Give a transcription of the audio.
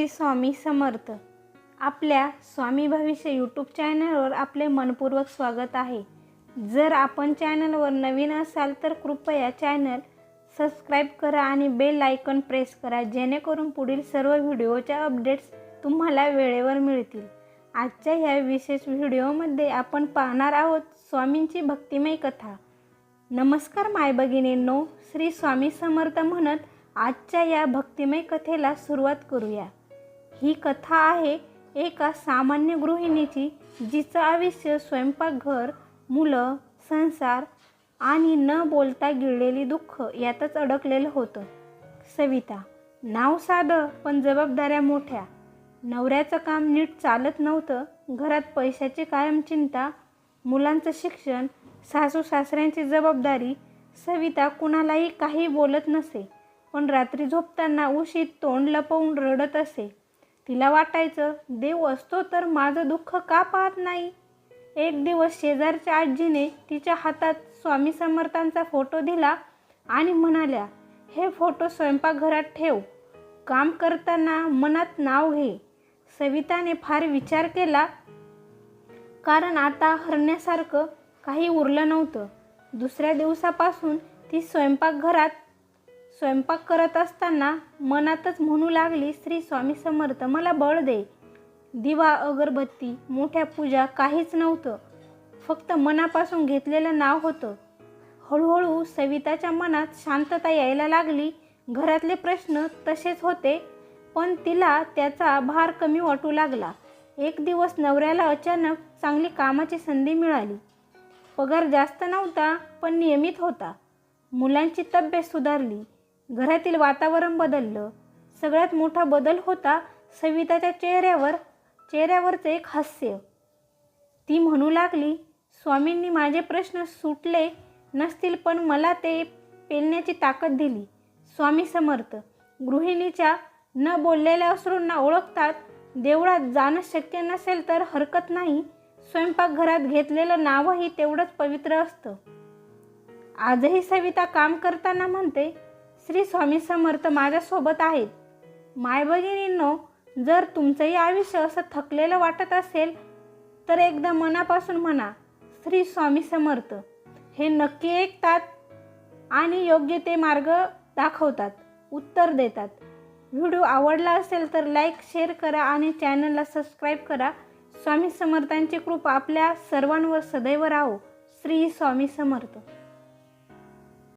श्री स्वामी समर्थ. आपल्या स्वामी भविष्य यूट्यूब चॅनलवर आपले मनपूर्वक स्वागत आहे. जर आपण चॅनलवर नवीन असाल तर कृपया चॅनल सबस्क्राईब करा आणि बेल आयकॉन प्रेस करा, जेणेकरून पुढील सर्व व्हिडिओच्या अपडेट्स तुम्हाला वेळेवर मिळतील. आजच्या ह्या विशेष व्हिडिओमध्ये आपण पाहणार आहोत स्वामींची भक्तिमय कथा. नमस्कार माय भगिनींनो, श्री स्वामी समर्थ म्हणत आजच्या या भक्तिमय कथेला सुरुवात करूया. ही कथा आहे एका सामान्य गृहिणीची, जिचं आयुष्य स्वयंपाकघर, मुलं, संसार आणि न बोलता गिळलेली दुःख यातच अडकलेलं होतं. सविता नाव साधं पण जबाबदाऱ्या मोठ्या. नवऱ्याचं काम नीट चालत नव्हतं, घरात पैशाची कायम चिंता, मुलांचं शिक्षण, सासू सासऱ्यांची जबाबदारी. सविता कुणालाही काही बोलत नसे, पण रात्री झोपताना उशीत तोंड लपवून रडत असे. तिला वाटायचं, देव असतो तर माझं दुःख का पाहत नाही. एक दिवस शेजारच्या आजीने तिच्या हातात स्वामी समर्थांचा फोटो दिला आणि म्हणाल्या, हे फोटो स्वयंपाकघरात ठेव, काम करताना मनात नाव घे. सविताने फार विचार केला, कारण आता हरण्यासारखं काही उरलं नव्हतं. दुसऱ्या दिवसापासून ती स्वयंपाक करत असताना मनातच म्हणू लागली, श्री स्वामी समर्थ मला बळ दे. दिवा, अगरबत्ती, मोठ्या पूजा काहीच नव्हतं, फक्त मनापासून घेतलेलं नाव होतं. हळूहळू सविताच्या मनात शांतता यायला लागली. घरातले प्रश्न तसेच होते, पण तिला त्याचा भार कमी वाटू लागला. एक दिवस नवऱ्याला अचानक चांगली कामाची संधी मिळाली. पगार जास्त नव्हता, पण नियमित होता. मुलांची तब्येत सुधारली. घरातील वातावरण बदललं. सगळ्यात मोठा बदल होता सविताच्या चेहऱ्यावरचं एक हास्य. ती म्हणू लागली, स्वामींनी माझे प्रश्न सुटले नसतील, पण मला ते पेलण्याची ताकद दिली. स्वामी समर्थ. गृहिणीच्या न बोललेल्या अश्रूंना ओळखतात. देवळात जाणं शक्य नसेल तर हरकत नाही, स्वयंपाकघरात घेतलेलं नावही तेवढंच पवित्र असतं. आजही सविता काम करताना म्हणते, श्री स्वामी समर्थ माझ्यासोबत आहेत. माय भगिनींनो, जर तुमचंही आयुष्य असं थकलेलं वाटत असेल तर एकदा मनापासून म्हणा, श्री स्वामी समर्थ. हे नक्की ऐकतात आणि योग्य ते मार्ग दाखवतात, उत्तर देतात. व्हिडिओ आवडला असेल तर लाईक, शेअर करा आणि चॅनलला सबस्क्राईब करा. स्वामी समर्थांची कृपा आपल्या सर्वांवर सदैव राहो. श्री स्वामी समर्थ.